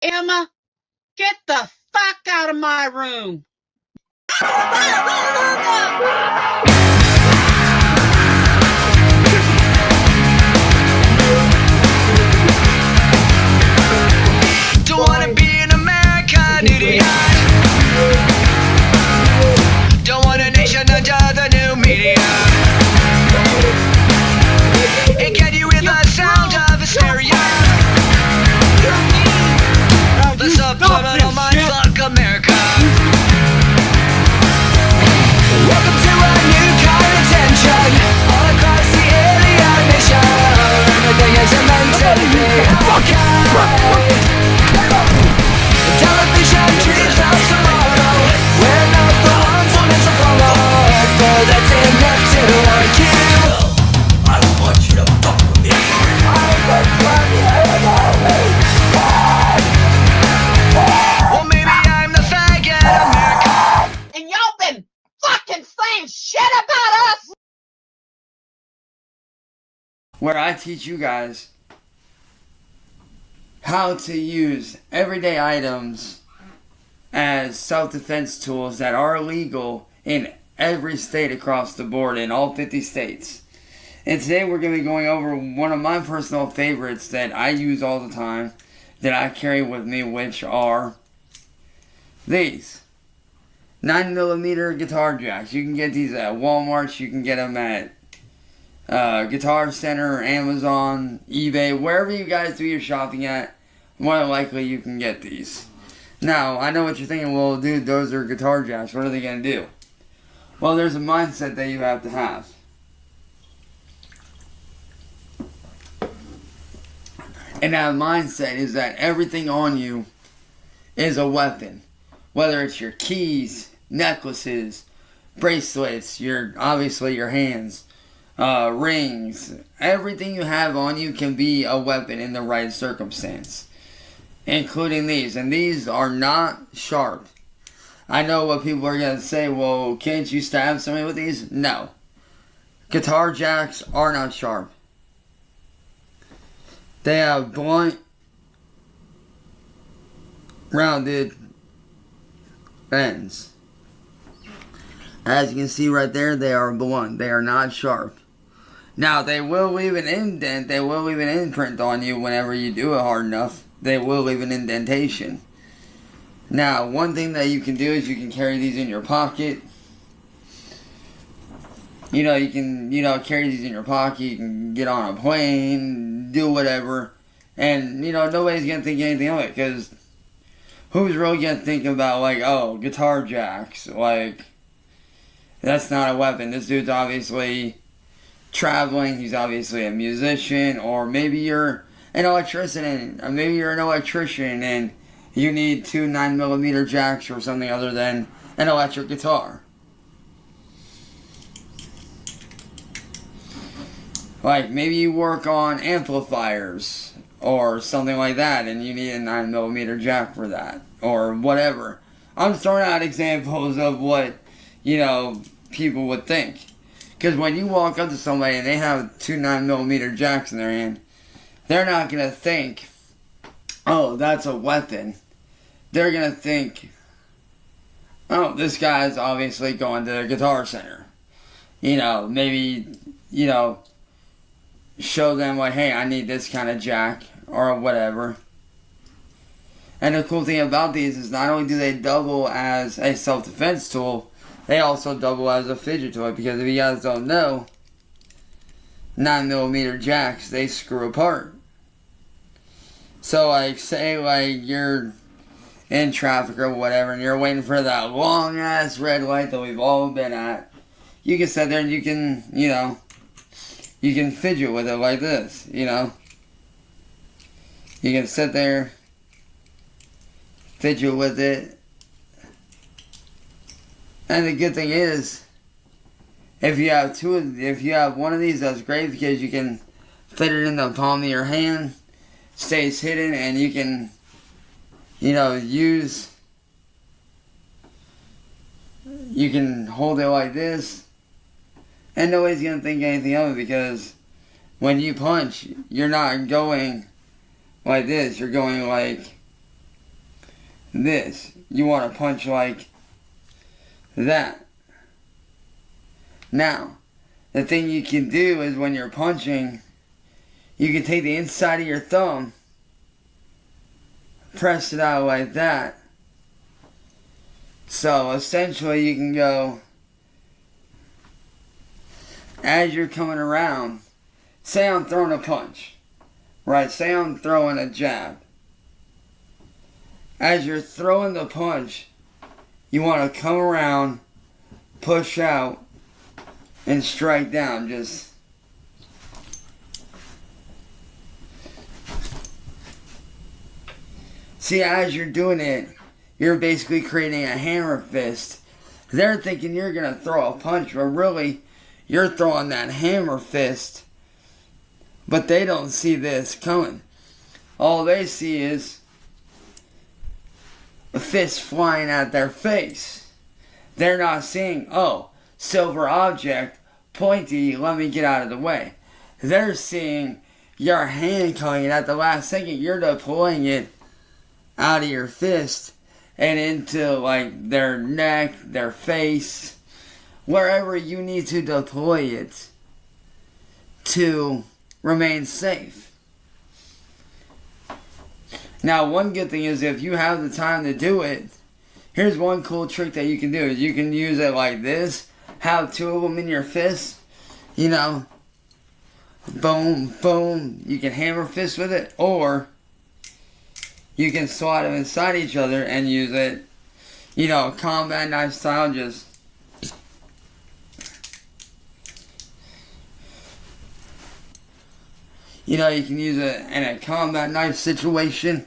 Emma, get the fuck out of my room! Don't wanna be an American idiot. Don't want a nation under the new media. And can you hear the sound of hysteria? The subliminal mind fuck America. Welcome to a new kind of tension all across the alien nation. Everything isn't meant to be okay. Television dreams of tomorrow. We're not the ones who meant to follow, but that's enough to warn you. I want you to fuck with me. Well, maybe I'm the faggot America. And y'all been fucking saying shit about us! Where I teach you guys how to use everyday items as self-defense tools that are legal in every state across the board, in all 50 states. And today we're going to be going over one of my personal favorites that I use all the time, that I carry with me, which are these 9mm guitar jacks. You can get these at Walmart, you can get them at Guitar Center, Amazon, eBay, wherever you guys do your shopping at, more than likely you can get these. Now, I know what you're thinking, well dude, those are guitar jacks, what are they going to do? Well, there's a mindset that you have to have. And that mindset is that everything on you is a weapon. Whether it's your keys, necklaces, bracelets, obviously your hands, rings, everything you have on you can be a weapon in the right circumstance, including these. And these are not sharp. I know what people are going to say, well, can't you stab somebody with these? No. Guitar jacks are not sharp. They have blunt, rounded ends. As you can see right there, they are blunt. They are not sharp. Now, they will leave an indent. They will leave an imprint on you whenever you do it hard enough. They will leave an indentation. Now, one thing that you can do is you can carry these in your pocket. You can, carry these in your pocket. You can get on a plane, do whatever. And, nobody's going to think anything of it. Because who's really going to think about, like, oh, guitar jacks? Like, that's not a weapon. This dude's obviously traveling. He's obviously a musician. Or maybe you're an electrician. Or maybe you're an electrician and you need 2 9mm jacks or something other than an electric guitar. Like, maybe you work on amplifiers or something like that and you need a 9mm jack for that. Or whatever. I'm throwing out examples of what, people would think. Because when you walk up to somebody and they have 2 9mm jacks in their hand, they're not going to think, oh, that's a weapon. They're going to think, oh, this guy's obviously going to the Guitar Center. Maybe, show them like, hey, I need this kind of jack or whatever. And the cool thing about these is not only do they double as a self-defense tool, they also double as a fidget toy. Because if you guys don't know, 9mm jacks, they screw apart. So like, say like you're in traffic or whatever and you're waiting for that long ass red light that we've all been at, you can sit there and you can, you can fidget with it like this, You can sit there, fidget with it. And the good thing is, if you have one of these, that's great because you can fit it in the palm of your hand, stays hidden, and you can, you can hold it like this, and nobody's going to think anything of it because when you punch, you're not going like this, you're going like this. You want to punch like that. Now, the thing you can do is when you're punching, you can take the inside of your thumb, press it out like that. So essentially you can go, as you're coming around, say I'm throwing a punch, right? Say I'm throwing a jab. As you're throwing the punch, you want to come around, push out, and strike down. Just see, as you're doing it, you're basically creating a hammer fist. They're thinking you're going to throw a punch, but really, you're throwing that hammer fist. But they don't see this coming. All they see is a fist flying at their face. They're not seeing, oh, silver object, pointy, let me get out of the way. They're seeing your hand coming at the last second. You're deploying it out of your fist and into like their neck, their face, wherever you need to deploy it to remain safe. Now, one good thing is if you have the time to do it, here's one cool trick that you can do. Is you can use it like this, have two of them in your fist, you know, boom, boom. You can hammer fist with it, or you can slide them inside each other and use it, you know, combat knife style, just you know, you can use it in a combat knife situation.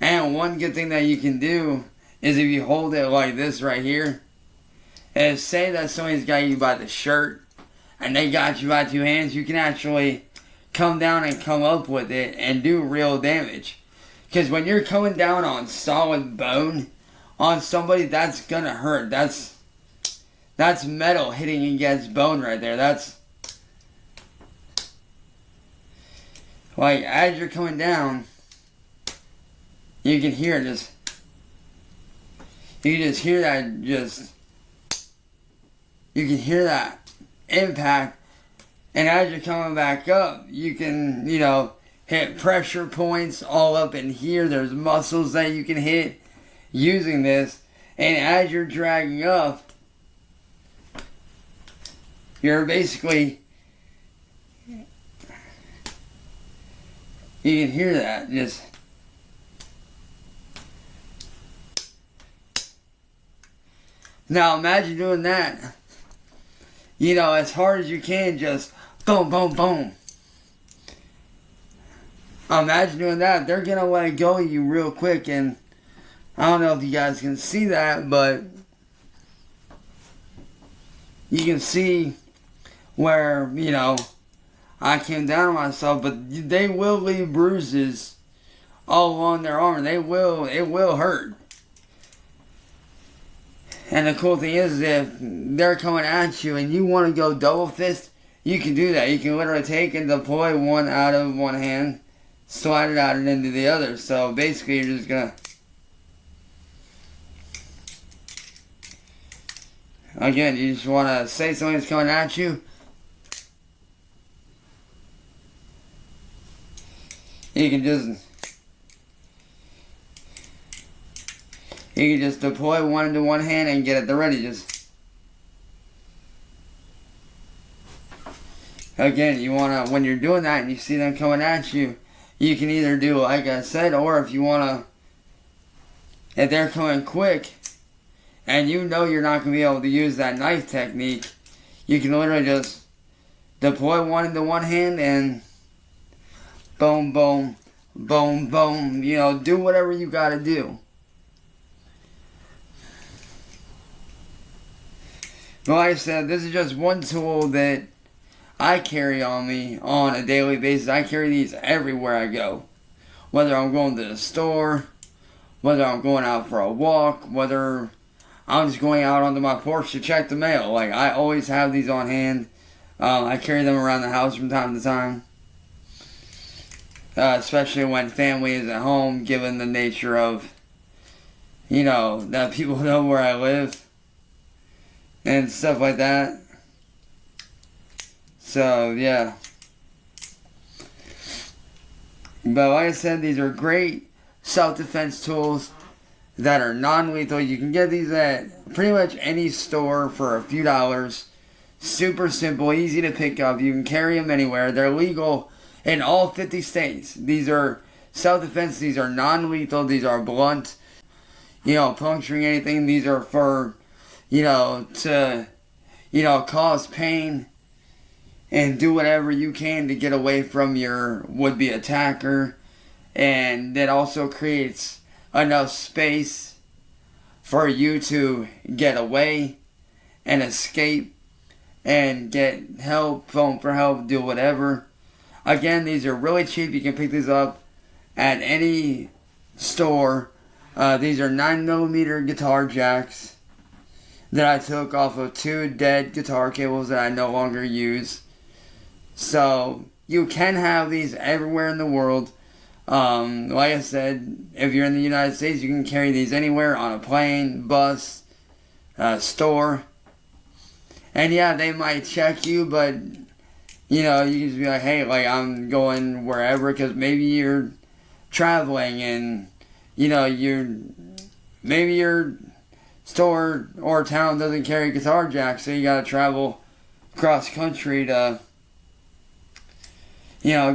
And one good thing that you can do is if you hold it like this right here, is say that somebody's got you by the shirt and they got you by two hands, you can actually come down and come up with it and do real damage. Because when you're coming down on solid bone on somebody, that's gonna hurt. That's metal hitting against bone right there. That's like, as you're coming down, you can hear just, you can just hear that, just, you can hear that impact. And as you're coming back up, you can, you know, hit pressure points all up in here. There's muscles that you can hit using this. And as you're dragging up, you're basically, you can hear that, just. Now imagine doing that, you know, as hard as you can, just boom, boom, boom. Imagine doing that. They're going to let go of you real quick, and I don't know if you guys can see that, but you can see where, you know, I came down on myself, but they will leave bruises all along their arm. It will hurt. And the cool thing is, if they're coming at you and you want to go double fist, you can do that. You can literally take and deploy one out of one hand, slide it out and into the other. So basically, you're just gonna, again, you just want to say something's coming at you. You can just deploy one into one hand and get at the ready. Just again, you wanna, when you're doing that and you see them coming at you, you can either do like I said, or if you wanna, if they're coming quick and you know you're not gonna be able to use that knife technique, you can literally just deploy one into one hand and boom, boom, boom, boom. You know, do whatever you gotta do. But like I said, this is just one tool that I carry on me on a daily basis. I carry these everywhere I go. Whether I'm going to the store, whether I'm going out for a walk, whether I'm just going out onto my porch to check the mail. Like, I always have these on hand. I carry them around the house from time to time. Especially when family is at home, given the nature of, that people know where I live and stuff like that. So, yeah. But like I said, these are great self-defense tools that are non-lethal. You can get these at pretty much any store for a few dollars. Super simple, easy to pick up. You can carry them anywhere. They're legal in all 50 states. These are self-defense. These are non-lethal. These are blunt. Puncturing anything. These are for, to, cause pain and do whatever you can to get away from your would-be attacker. And that also creates enough space for you to get away and escape and get help, phone for help, do whatever. Again, these are really cheap. You can pick these up at any store. These are 9mm guitar jacks that I took off of 2 dead guitar cables that I no longer use. So, you can have these everywhere in the world. Like I said, if you're in the United States, you can carry these anywhere on a plane, bus, store. And yeah, they might check you, but, you can just be like, hey, I'm going wherever, because maybe you're traveling and, maybe your store or town doesn't carry guitar jacks, so you gotta travel cross country to,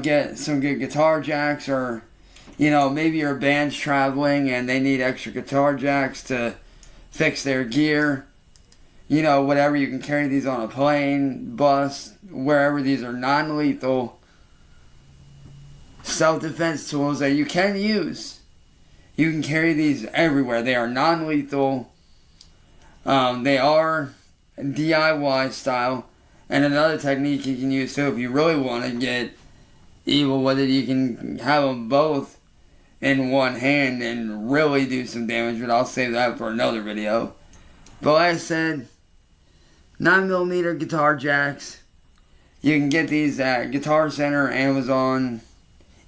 get some good guitar jacks, or, maybe your band's traveling and they need extra guitar jacks to fix their gear. Whatever, you can carry these on a plane, bus, wherever. These are non-lethal self-defense tools that you can use. You can carry these everywhere. They are non-lethal. They are DIY style. And another technique you can use too, if you really want to get evil with it, you can have them both in one hand and really do some damage, but I'll save that for another video. But like I said, 9mm guitar jacks. You can get these at Guitar Center, Amazon,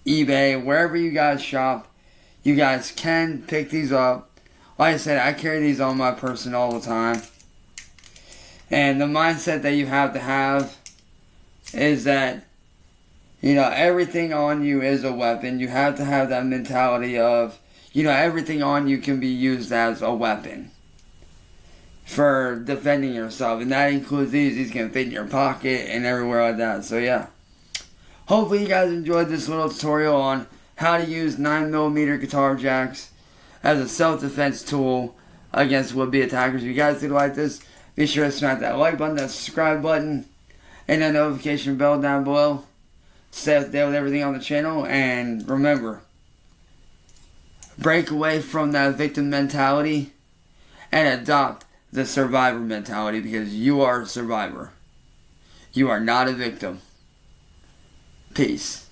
eBay, wherever you guys shop. You guys can pick these up. Like I said, I carry these on my person all the time. And the mindset that you have to have is that, everything on you is a weapon. You have to have that mentality of, everything on you can be used as a weapon for defending yourself. And that includes these. These can fit in your pocket and everywhere like that. So yeah. Hopefully you guys enjoyed this little tutorial on how to use 9mm guitar jacks as a self-defense tool against would-be attackers. If you guys did like this, be sure to smack that like button, that subscribe button, and that notification bell down below. Stay up to date with everything on the channel, and remember, break away from that victim mentality and adopt the survivor mentality, because you are a survivor. You are not a victim. Peace.